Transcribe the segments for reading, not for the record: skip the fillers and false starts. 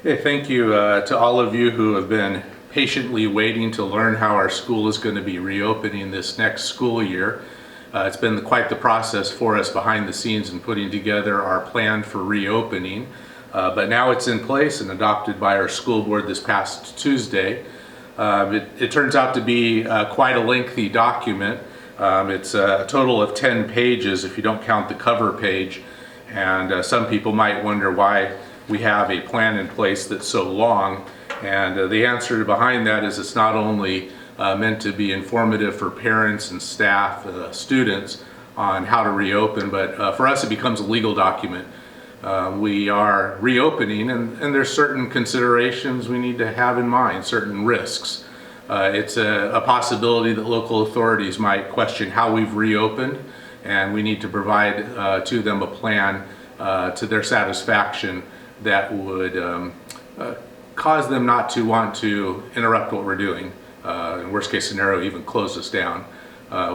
Hey, thank you to all of you who have been patiently waiting to learn how our school is going to be reopening this next school year. It's been quite the process for us behind the scenes in putting together our plan for reopening, but now it's in place and adopted by our school board this past Tuesday. It turns out to be quite a lengthy document. It's a total of 10 pages if you don't count the cover page, and some people might wonder why we have a plan in place that's so long, and the answer behind that is it's not only meant to be informative for parents and staff, students on how to reopen, but for us it becomes a legal document. We are reopening, and there's certain considerations we need to have in mind, certain risks. It's a possibility that local authorities might question how we've reopened, and we need to provide to them a plan to their satisfaction that would cause them not to want to interrupt what we're doing. In worst case scenario, even close us down.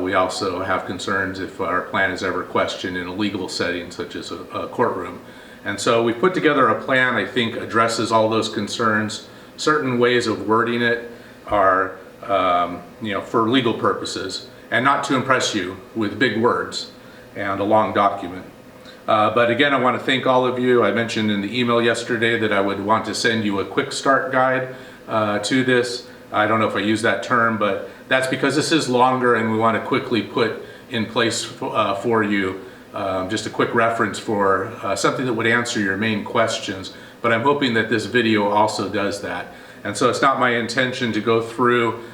We also have concerns if our plan is ever questioned in a legal setting such as a courtroom. And so we put together a plan I think addresses all those concerns. Certain ways of wording it are for legal purposes and not to impress you with big words and a long document. But again, I want to thank all of you. I mentioned in the email yesterday that I would want to send you a quick start guide to this. I don't know if I use that term, but that's because this is longer and we want to quickly put in place for you just a quick reference for something that would answer your main questions. But I'm hoping that this video also does that. And so it's not my intention to go through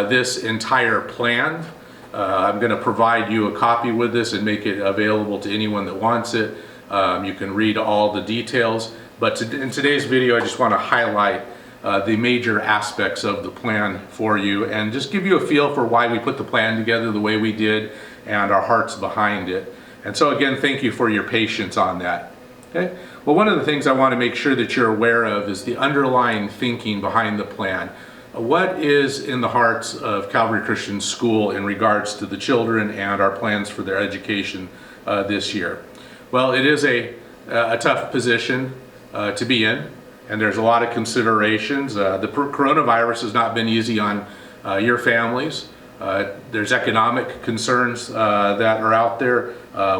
this entire plan. I'm going to provide you a copy with this and make it available to anyone that wants it. You can read all the details, but in today's video I just want to highlight the major aspects of the plan for you and just give you a feel for why we put the plan together the way we did and our hearts behind it. And so again, thank you for your patience on that. Okay? Well, one of the things I want to make sure that you're aware of is the underlying thinking behind the plan. What is in the hearts of Calvary Christian School in regards to the children and our plans for their education this year? Well, it is a tough position to be in, and there's a lot of considerations. The coronavirus has not been easy on your families. There's economic concerns that are out there.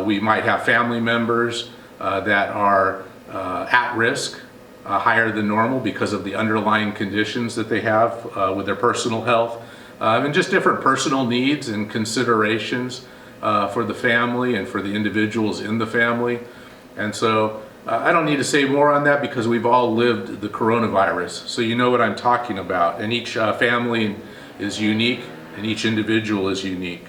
We might have family members that are at risk. Higher than normal because of the underlying conditions that they have with their personal health and just different personal needs and considerations for the family and for the individuals in the family. And so I don't need to say more on that because we've all lived the coronavirus, so you know what I'm talking about. And each family is unique and each individual is unique.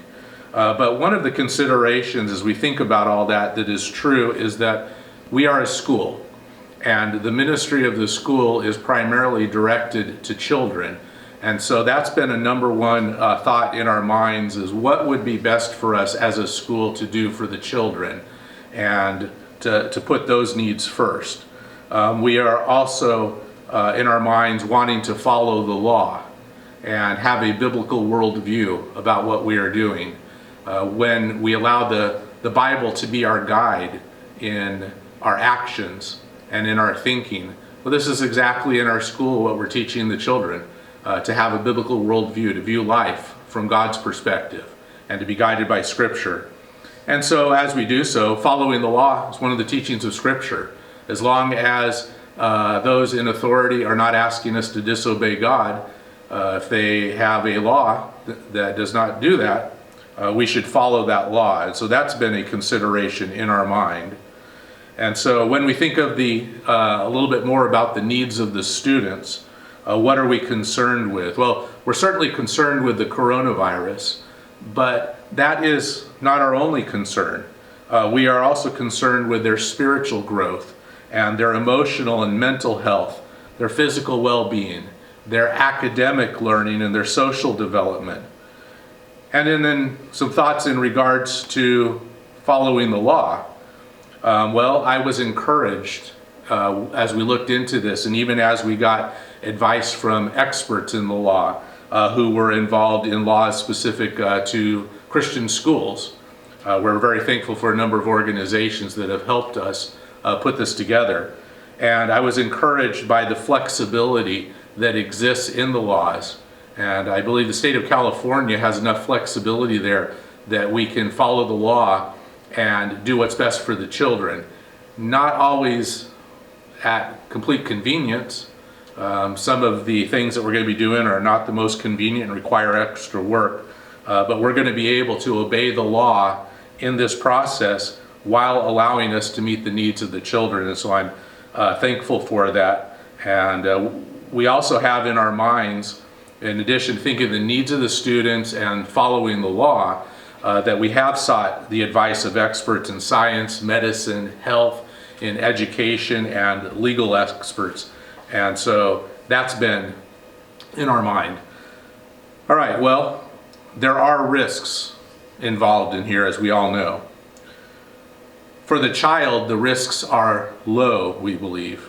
But one of the considerations as we think about all that is true is that we are a school. And the ministry of the school is primarily directed to children. And so that's been a number one thought in our minds is what would be best for us as a school to do for the children and to put those needs first. We are also in our minds wanting to follow the law and have a biblical worldview about what we are doing. When we allow the Bible to be our guide in our actions and in our thinking. Well, this is exactly in our school what we're teaching the children, to have a biblical worldview, to view life from God's perspective, and to be guided by Scripture. And so as we do so, following the law is one of the teachings of Scripture. As long as those in authority are not asking us to disobey God, if they have a law that does not do that, we should follow that law. And so that's been a consideration in our mind. And so when we think of a little bit more about the needs of the students, what are we concerned with? Well, we're certainly concerned with the coronavirus, but that is not our only concern. We are also concerned with their spiritual growth and their emotional and mental health, their physical well-being, their academic learning, and their social development. And then some thoughts in regards to following the law. Well, I was encouraged as we looked into this, and even as we got advice from experts in the law who were involved in laws specific to Christian schools. We're very thankful for a number of organizations that have helped us put this together. And I was encouraged by the flexibility that exists in the laws. And I believe the state of California has enough flexibility there that we can follow the law and do what's best for the children. Not always at complete convenience. Some of the things that we're going to be doing are not the most convenient and require extra work, but we're going to be able to obey the law in this process while allowing us to meet the needs of the children. And so I'm thankful for that. And we also have in our minds, in addition to thinking of the needs of the students and following the law, that we have sought the advice of experts in science, medicine, health, in education, and legal experts. And so that's been in our mind. All right, well, there are risks involved in here, as we all know. For the child, the risks are low, we believe.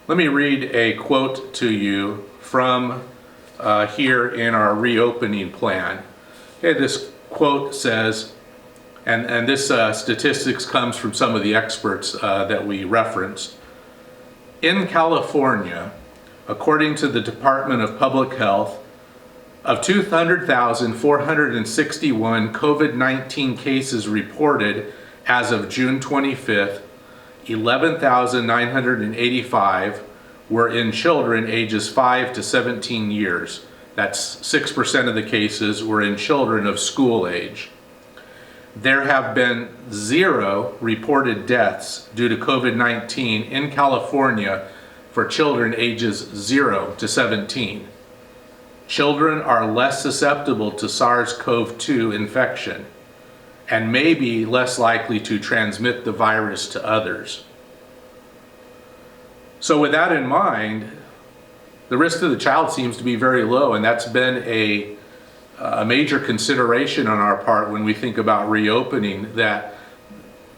Let me read a quote to you from here in our reopening plan. Okay, this quote says, and this statistics comes from some of the experts that we referenced. In California, according to the Department of Public Health, of 200,461 COVID-19 cases reported as of June 25th, 11,985 were in children ages 5 to 17 years. That's 6% of the cases were in children of school age. There have been 0 reported deaths due to COVID-19 in California for children ages 0 to 17. Children are less susceptible to SARS-CoV-2 infection and may be less likely to transmit the virus to others. So with that in mind, the risk to the child seems to be very low, and that's been a major consideration on our part when we think about reopening, that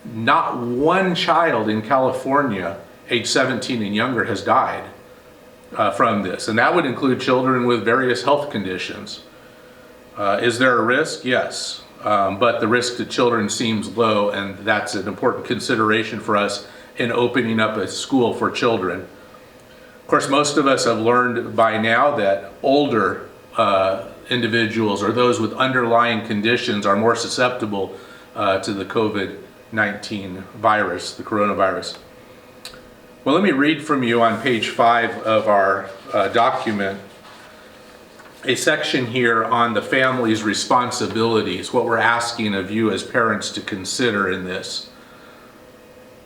not one child in California age 17 and younger has died from this, and that would include children with various health conditions. Is there a risk? Yes, but the risk to children seems low, and that's an important consideration for us in opening up a school for children. Of course, most of us have learned by now that older individuals or those with underlying conditions are more susceptible to the COVID-19 virus, the coronavirus. Well, let me read from you on page 5 of our document a section here on the family's responsibilities, what we're asking of you as parents to consider in this.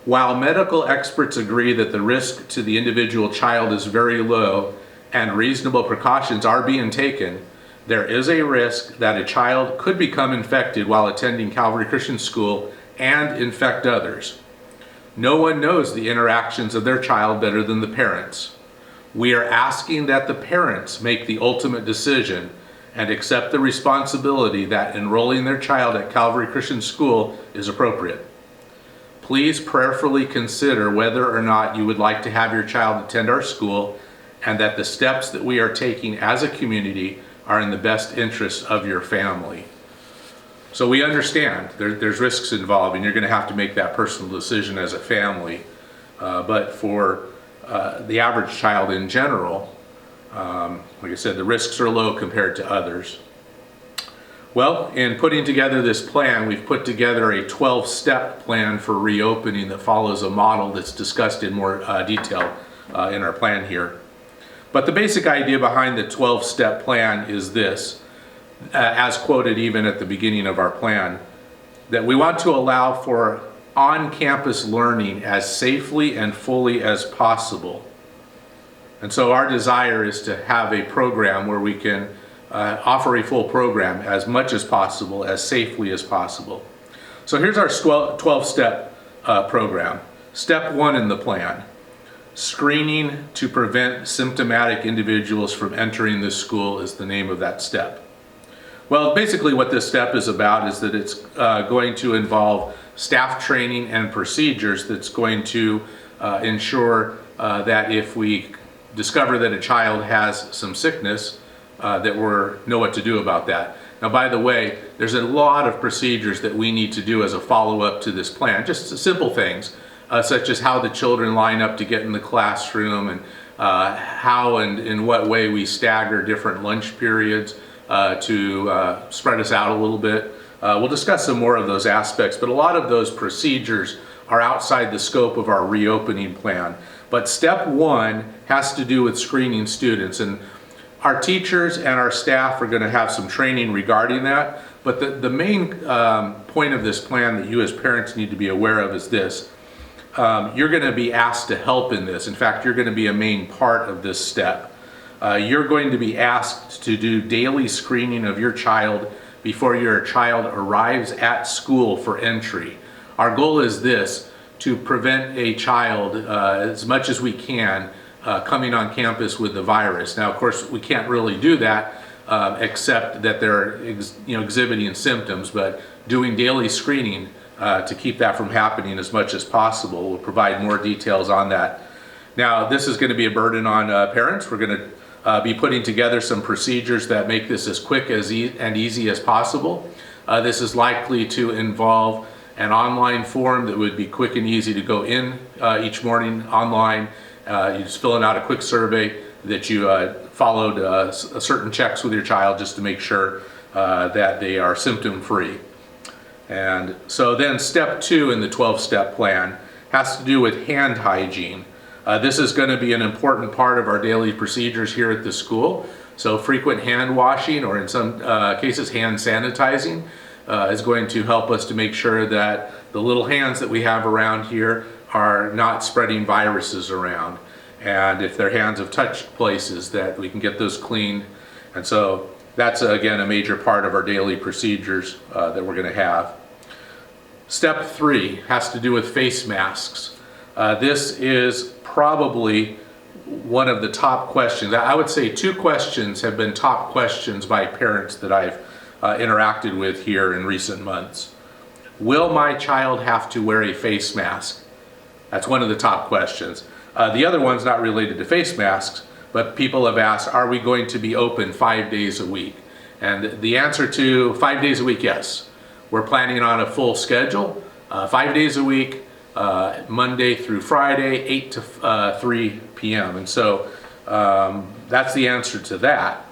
While medical experts agree that the risk to the individual child is very low and reasonable precautions are being taken, there is a risk that a child could become infected while attending Calvary Christian School and infect others. No one knows the interactions of their child better than the parents. We are asking that the parents make the ultimate decision and accept the responsibility that enrolling their child at Calvary Christian School is appropriate. Please prayerfully consider whether or not you would like to have your child attend our school, and that the steps that we are taking as a community are in the best interest of your family. So we understand there's risks involved, and you're going to have to make that personal decision as a family. But for the average child in general, like I said, the risks are low compared to others. Well, in putting together this plan, we've put together a 12-step plan for reopening that follows a model that's discussed in more detail in our plan here. But the basic idea behind the 12-step plan is this, as quoted even at the beginning of our plan, that we want to allow for on-campus learning as safely and fully as possible. And so our desire is to have a program where we can offer a full program as much as possible, as safely as possible. So here's our 12-step program. Step 1 in the plan: screening to prevent symptomatic individuals from entering this school is the name of that step. Well, basically what this step is about is that it's going to involve staff training and procedures that's going to ensure that if we discover that a child has some sickness, that we know what to do about that. Now, by the way, there's a lot of procedures that we need to do as a follow-up to this plan, just simple things. such as how the children line up to get in the classroom, and how and in what way we stagger different lunch periods to spread us out a little bit. We'll discuss some more of those aspects, but a lot of those procedures are outside the scope of our reopening plan. But step one has to do with screening students, and our teachers and our staff are going to have some training regarding that. But the main point of this plan that you as parents need to be aware of is this. You're going to be asked to help in this. In fact, you're going to be a main part of this step. You're going to be asked to do daily screening of your child before your child arrives at school for entry. Our goal is this: to prevent a child as much as we can coming on campus with the virus. Now, of course, we can't really do that except that they're exhibiting symptoms, but doing daily screening to keep that from happening as much as possible. We'll provide more details on that. Now, this is going to be a burden on parents. We're going to be putting together some procedures that make this as quick and easy as possible. This is likely to involve an online form that would be quick and easy to go in each morning online. You just filling out a quick survey that you followed certain checks with your child just to make sure that they are symptom free. And so then step two in the 12-step plan has to do with hand hygiene. This is going to be an important part of our daily procedures here at the school. So frequent hand washing, or in some cases hand sanitizing, is going to help us to make sure that the little hands that we have around here are not spreading viruses around. And if their hands have touched places, that we can get those cleaned. And so that's again a major part of our daily procedures that we're going to have. Step three has to do with face masks. This is probably one of the top questions. I would say two questions have been top questions by parents that I've interacted with here in recent months. Will my child have to wear a face mask? That's one of the top questions. The other one's not related to face masks, but people have asked, are we going to be open 5 days a week? And the answer to 5 days a week, yes. We're planning on a full schedule, 5 days a week, Monday through Friday, 8 to 3 p.m. And so that's the answer to that.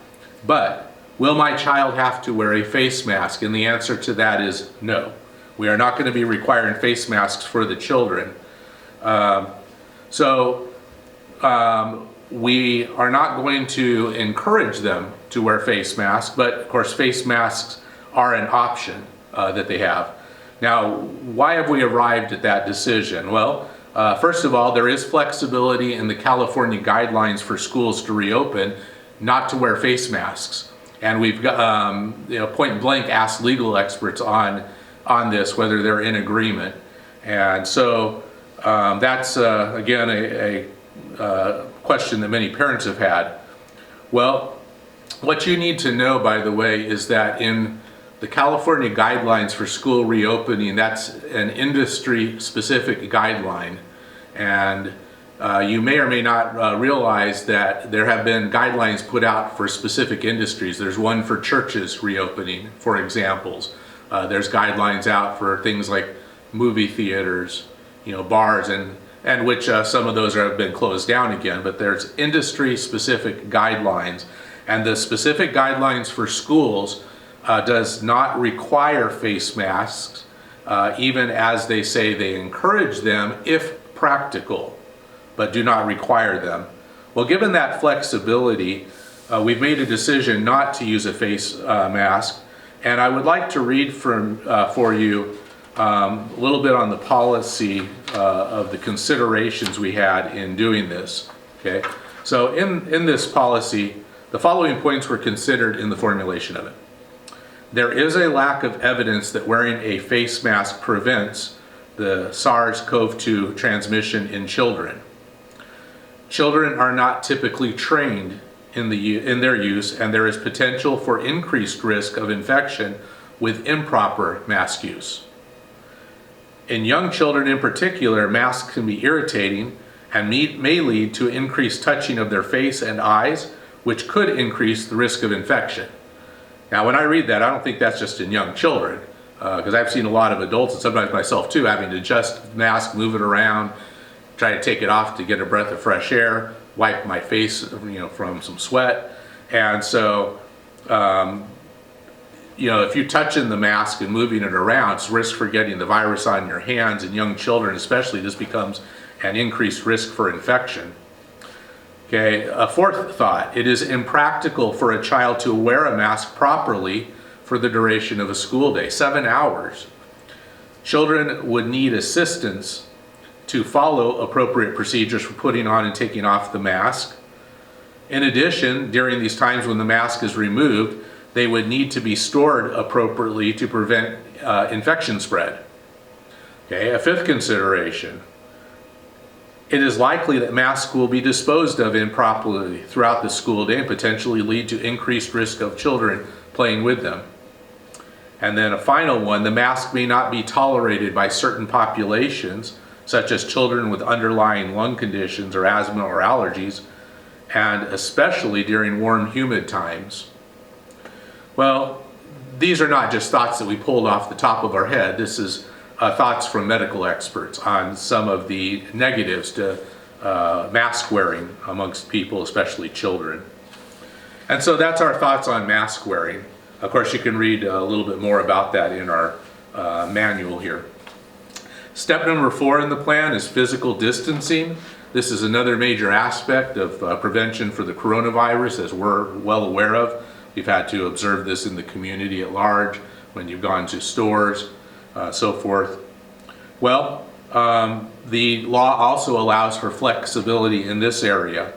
But will my child have to wear a face mask? And the answer to that is no. We are not going to be requiring face masks for the children. We are not going to encourage them to wear face masks, but of course face masks are an option that they have. Now, why have we arrived at that decision? Well, first of all, there is flexibility in the California guidelines for schools to reopen not to wear face masks. And we've got, point blank asked legal experts on this, whether they're in agreement. And so that's, again, a question that many parents have had. Well, what you need to know, by the way, is that in the California guidelines for school reopening, that's an industry-specific guideline. And you may or may not realize that there have been guidelines put out for specific industries. There's one for churches reopening, for examples. There's guidelines out for things like movie theaters, bars, and which some of those have been closed down again. But there's industry-specific guidelines. And the specific guidelines for schools does not require face masks, even as they say they encourage them if practical, but do not require them. Well, given that flexibility, we've made a decision not to use a face mask, and I would like to read for you a little bit on the policy of the considerations we had in doing this. Okay, so in this policy, the following points were considered in the formulation of it. There is a lack of evidence that wearing a face mask prevents the SARS-CoV-2 transmission in children. Children are not typically trained in their use, and there is potential for increased risk of infection with improper mask use. In young children in particular, masks can be irritating and may lead to increased touching of their face and eyes, which could increase the risk of infection. Now, when I read that, I don't think that's just in young children. because I've seen a lot of adults, and sometimes myself too, having to adjust the mask, move it around, try to take it off to get a breath of fresh air, wipe my face, from some sweat. And so, if you're touching the mask and moving it around, it's risk for getting the virus on your hands, and young children especially, this becomes an increased risk for infection. Okay, a fourth thought: it is impractical for a child to wear a mask properly for the duration of a school day, 7 hours. Children would need assistance to follow appropriate procedures for putting on and taking off the mask. In addition, during these times when the mask is removed, they would need to be stored appropriately to prevent infection spread. Okay, a fifth consideration: it is likely that masks will be disposed of improperly throughout the school day and potentially lead to increased risk of children playing with them. And then a final one: the mask may not be tolerated by certain populations, such as children with underlying lung conditions or asthma or allergies, and especially during warm, humid times. Well, these are not just thoughts that we pulled off the top of our head. This is thoughts from medical experts on some of the negatives to mask wearing amongst people, especially children. And so that's our thoughts on mask wearing. Of course, you can read a little bit more about that in our manual here. Step number 4 in the plan is physical distancing. This is another major aspect of prevention for the coronavirus, as we're well aware of. We've had to observe this in the community at large, when you've gone to stores, so forth. Well, the law also allows for flexibility in this area.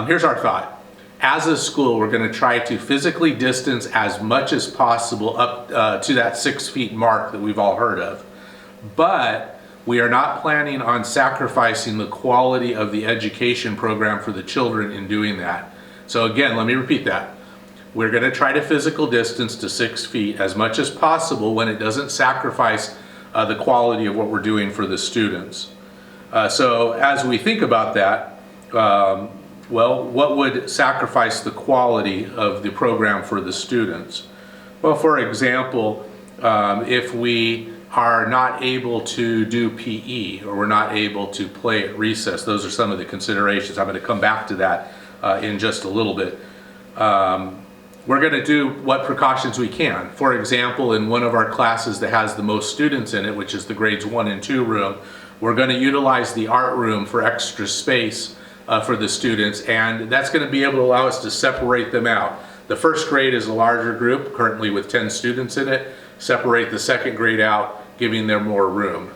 Here's our thought. As a school, we're going to try to physically distance as much as possible up to that 6 feet mark that we've all heard of. But we are not planning on sacrificing the quality of the education program for the children in doing that. So again, let me repeat that. We're going to try to physical distance to 6 feet as much as possible when it doesn't sacrifice the quality of what we're doing for the students. So as we think about that, well, what would sacrifice the quality of the program for the students? Well, for example, if we are not able to do PE, or we're not able to play at recess, those are some of the considerations. I'm going to come back to that in just a little bit. We're going to do what precautions we can. For example, in one of our classes that has the most students in it, which is the grades 1 and 2 room, we're going to utilize the art room for extra space for the students, and that's going to be able to allow us to separate them out. The first grade is a larger group, currently with 10 students in it. Separate the second grade out, giving them more room.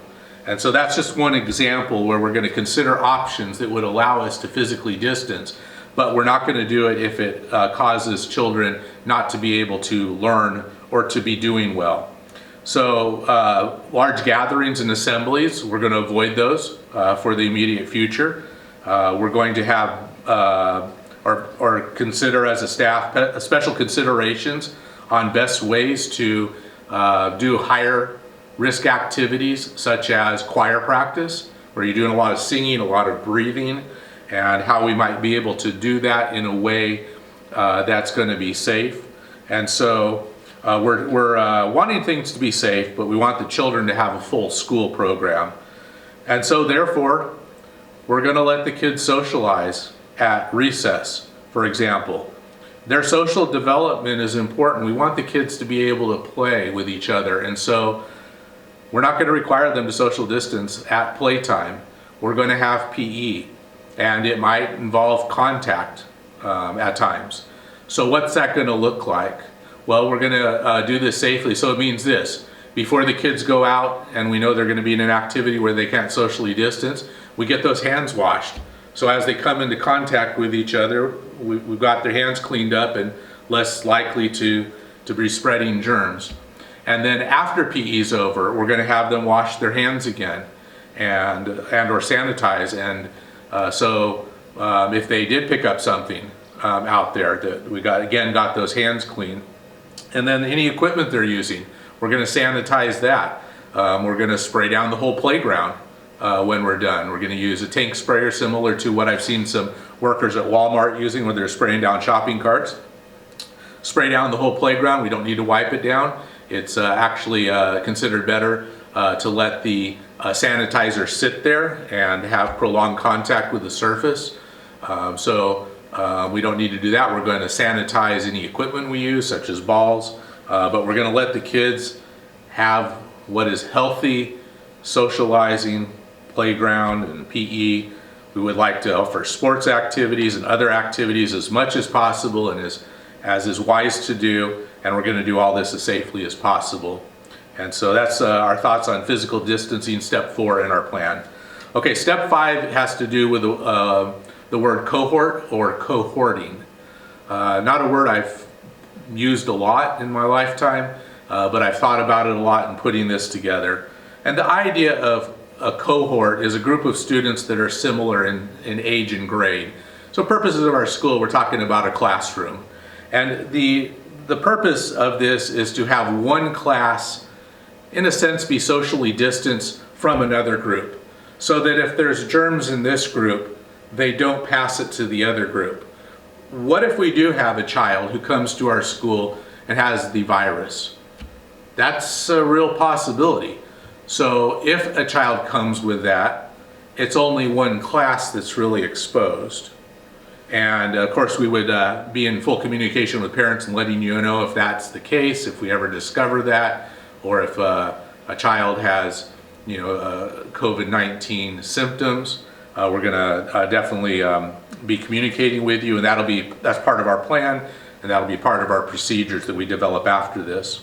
And so that's just one example where we're going to consider options that would allow us to physically distance, but we're not going to do it if it causes children not to be able to learn or to be doing well. So large gatherings and assemblies, we're going to avoid those for the immediate future. We're going to have or consider as a staff special considerations on best ways to do higher risk activities, such as choir practice, where you're doing a lot of singing, a lot of breathing, and how we might be able to do that in a way that's going to be safe. And so we're wanting things to be safe, but we want the children to have a full school program. And so therefore, we're going to let the kids socialize at recess, for example. Their social development is important. We want the kids to be able to play with each other, and so we're not going to require them to social distance at playtime. We're going to have PE, and it might involve contact at times. So what's that going to look like? Well, we're going to do this safely. So it means this: before the kids go out and we know they're going to be in an activity where they can't socially distance, we get those hands washed. So as they come into contact with each other, we've got their hands cleaned up and less likely to be spreading germs. And then after PE's over, we're going to have them wash their hands again and or sanitize. And so if they did pick up something out there, that we got those hands clean. And then any equipment they're using, we're going to sanitize that. We're going to spray down the whole playground when we're done. We're going to use a tank sprayer similar to what I've seen some workers at Walmart using when they're spraying down shopping carts. Spray down the whole playground. We don't need to wipe it down. It's actually considered better to let the sanitizer sit there and have prolonged contact with the surface. We don't need to do that. We're going to sanitize any equipment we use, such as balls, but we're going to let the kids have what is healthy socializing, playground and PE. We would like to offer sports activities and other activities as much as possible and as is wise to do, and we're going to do all this as safely as possible. And so that's our thoughts on physical distancing, step 4 in our plan. Okay, step 5 has to do with the word cohort or cohorting. Not a word I've used a lot in my lifetime, but I've thought about it a lot in putting this together. And the idea of a cohort is a group of students that are similar in age and grade. So purposes of our school, we're talking about a classroom. And the purpose of this is to have one class, in a sense, be socially distanced from another group, so that if there's germs in this group, they don't pass it to the other group. What if we do have a child who comes to our school and has the virus? That's a real possibility. So if a child comes with that, it's only one class that's really exposed. And of course we would be in full communication with parents and letting you know if that's the case, if we ever discover that, or if a child has COVID-19 symptoms. We're gonna definitely be communicating with you, and that's part of our plan, and that'll be part of our procedures that we develop after this.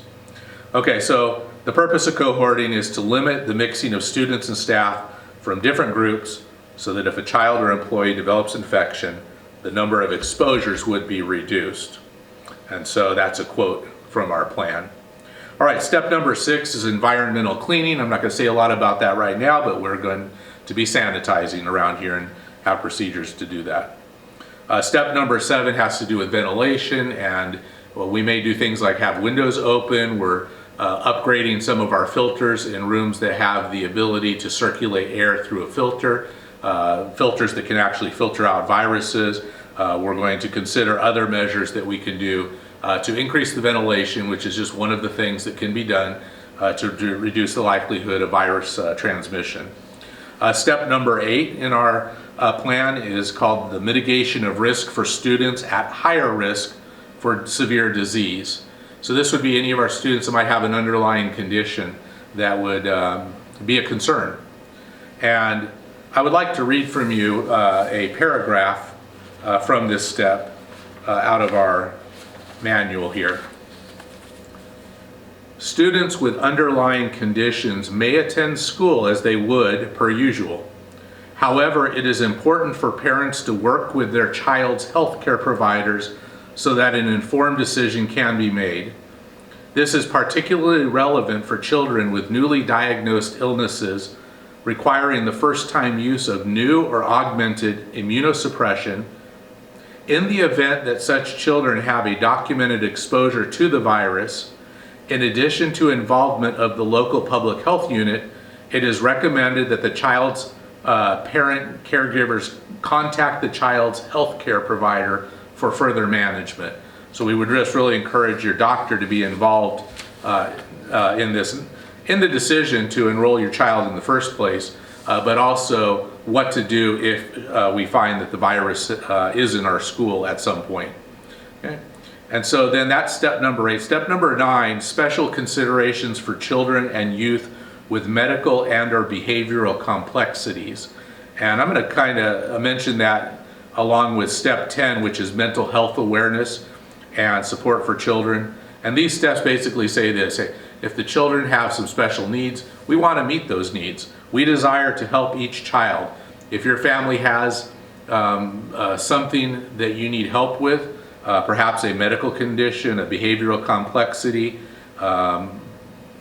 Okay, so the purpose of cohorting is to limit the mixing of students and staff from different groups so that if a child or employee develops infection, the number of exposures would be reduced. And so that's a quote from our plan. All right, step number 6 is environmental cleaning. I'm not going to say a lot about that right now, but we're going to be sanitizing around here and have procedures to do that. Step number 7 has to do with ventilation, and we may do things like have windows open. We're upgrading some of our filters in rooms that have the ability to circulate air through a filter, filters that can actually filter out viruses. We're going to consider other measures that we can do to increase the ventilation, which is just one of the things that can be done to reduce the likelihood of virus transmission. Step number 8 in our plan is called the mitigation of risk for students at higher risk for severe disease. So this would be any of our students that might have an underlying condition that would be a concern. And I would like to read from you a paragraph from this step out of our manual here. Students with underlying conditions may attend school as they would per usual. However, it is important for parents to work with their child's health care providers so that an informed decision can be made. This is particularly relevant for children with newly diagnosed illnesses requiring the first-time use of new or augmented immunosuppression. In the event that such children have a documented exposure to the virus, in addition to involvement of the local public health unit, it is recommended that the child's parent caregivers contact the child's health care provider for further management. So we would just really encourage your doctor to be involved in the decision to enroll your child in the first place, but also what to do if we find that the virus is in our school at some point. Okay? And so then that's step number 8. Step number 9, special considerations for children and youth with medical and or behavioral complexities. And I'm going to kind of mention that along with step 10, which is mental health awareness and support for children. And these steps basically say this: hey, if the children have some special needs, we want to meet those needs. We desire to help each child. If your family has something that you need help with, perhaps a medical condition, a behavioral complexity,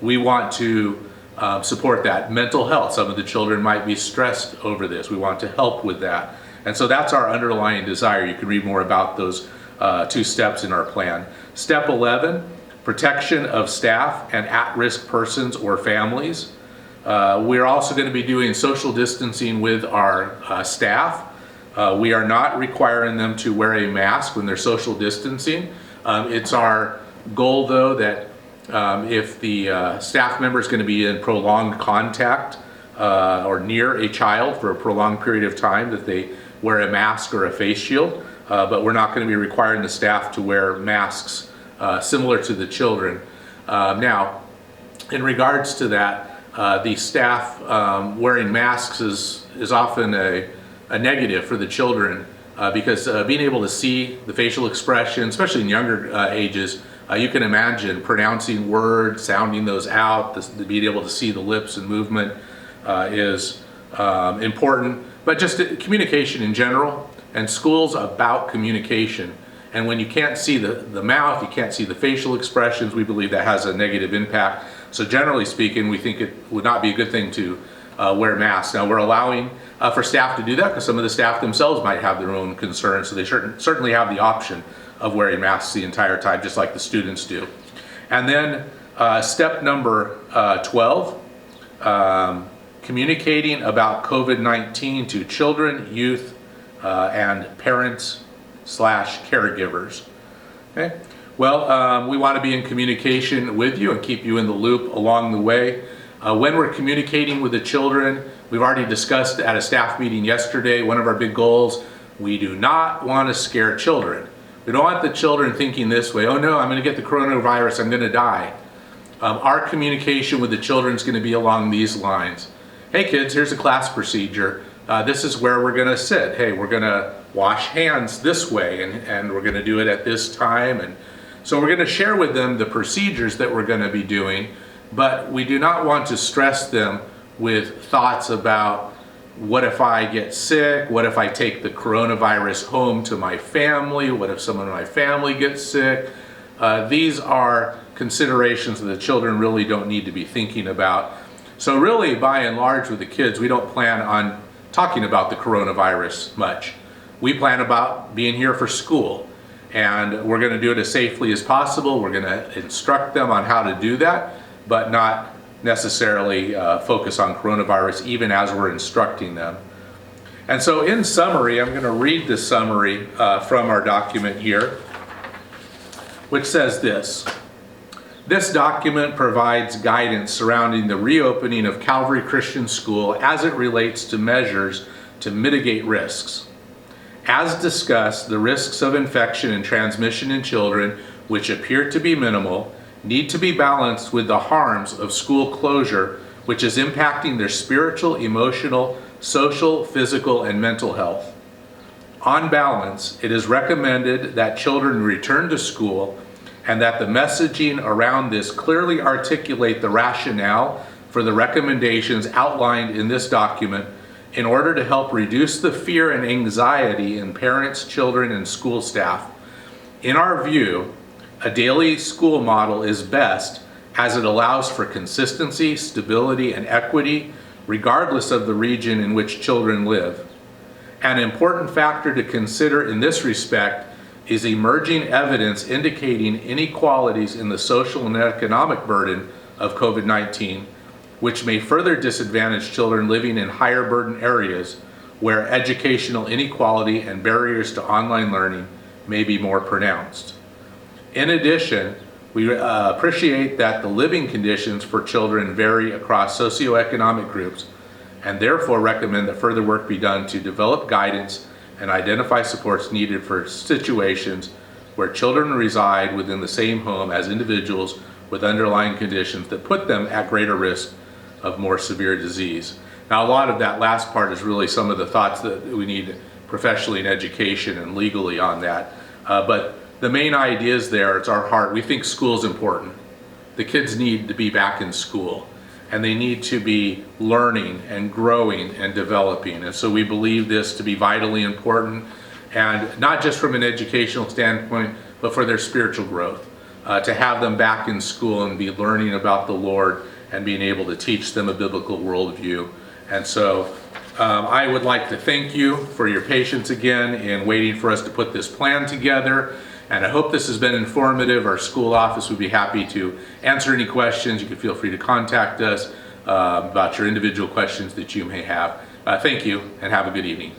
we want to support that. Mental health, some of the children might be stressed over this. We want to help with that. And so that's our underlying desire. You can read more about those 2 steps in our plan. Step 11, protection of staff and at-risk persons or families. We're also going to be doing social distancing with our staff. We are not requiring them to wear a mask when they're social distancing. It's our goal, though, that If the staff member is going to be in prolonged contact or near a child for a prolonged period of time, that they wear a mask or a face shield, but we're not going to be requiring the staff to wear masks similar to the children. Now, in regards to that, the staff wearing masks is often a negative for the children because being able to see the facial expression, especially in younger ages, you can imagine pronouncing words, sounding those out, being able to see the lips and movement is important. But just communication in general, and school's about communication. And when you can't see the mouth, you can't see the facial expressions, we believe that has a negative impact. So generally speaking, we think it would not be a good thing to wear masks. Now we're allowing for staff to do that because some of the staff themselves might have their own concerns, so they certainly have the option of wearing masks the entire time, just like the students do. And then step number 12, communicating about COVID-19 to children, youth, and parents/caregivers. Okay. Well, we want to be in communication with you and keep you in the loop along the way. When we're communicating with the children, we've already discussed at a staff meeting yesterday, one of our big goals, we do not want to scare children. We don't want the children thinking this way, oh no, I'm going to get the coronavirus, I'm going to die. Our communication with the children is going to be along these lines. Hey kids, here's a class procedure. This is where we're going to sit. Hey, we're going to wash hands this way, and we're going to do it at this time. And so we're going to share with them the procedures that we're going to be doing, but we do not want to stress them with thoughts about what if I get sick? What if I take the coronavirus home to my family? What if someone in my family gets sick? These are considerations that the children really don't need to be thinking about. So really, by and large with the kids, we don't plan on talking about the coronavirus much. We plan about being here for school, and we're going to do it as safely as possible. We're going to instruct them on how to do that, but not necessarily focus on coronavirus even as we're instructing them. And so in summary, I'm going to read the summary from our document here, which says this. This document provides guidance surrounding the reopening of Calvary Christian School as it relates to measures to mitigate risks. As discussed, the risks of infection and transmission in children, which appear to be minimal, need to be balanced with the harms of school closure, which is impacting their spiritual, emotional, social, physical, and mental health. On balance, it is recommended that children return to school and that the messaging around this clearly articulate the rationale for the recommendations outlined in this document in order to help reduce the fear and anxiety in parents, children, and school staff. In our view, a daily school model is best as it allows for consistency, stability, and equity, regardless of the region in which children live. An important factor to consider in this respect is emerging evidence indicating inequalities in the social and economic burden of COVID-19, which may further disadvantage children living in higher burden areas where educational inequality and barriers to online learning may be more pronounced. In addition, we appreciate that the living conditions for children vary across socioeconomic groups, and therefore recommend that further work be done to develop guidance and identify supports needed for situations where children reside within the same home as individuals with underlying conditions that put them at greater risk of more severe disease. Now, a lot of that last part is really some of the thoughts that we need professionally in education and legally on that. But the main ideas there, it's our heart. We think school is important. The kids need to be back in school, and they need to be learning and growing and developing. And so we believe this to be vitally important, and not just from an educational standpoint, but for their spiritual growth. To have them back in school and be learning about the Lord and being able to teach them a biblical worldview. And so I would like to thank you for your patience again in waiting for us to put this plan together. And I hope this has been informative. Our school office would be happy to answer any questions. You can feel free to contact us about your individual questions that you may have. Thank you, and have a good evening.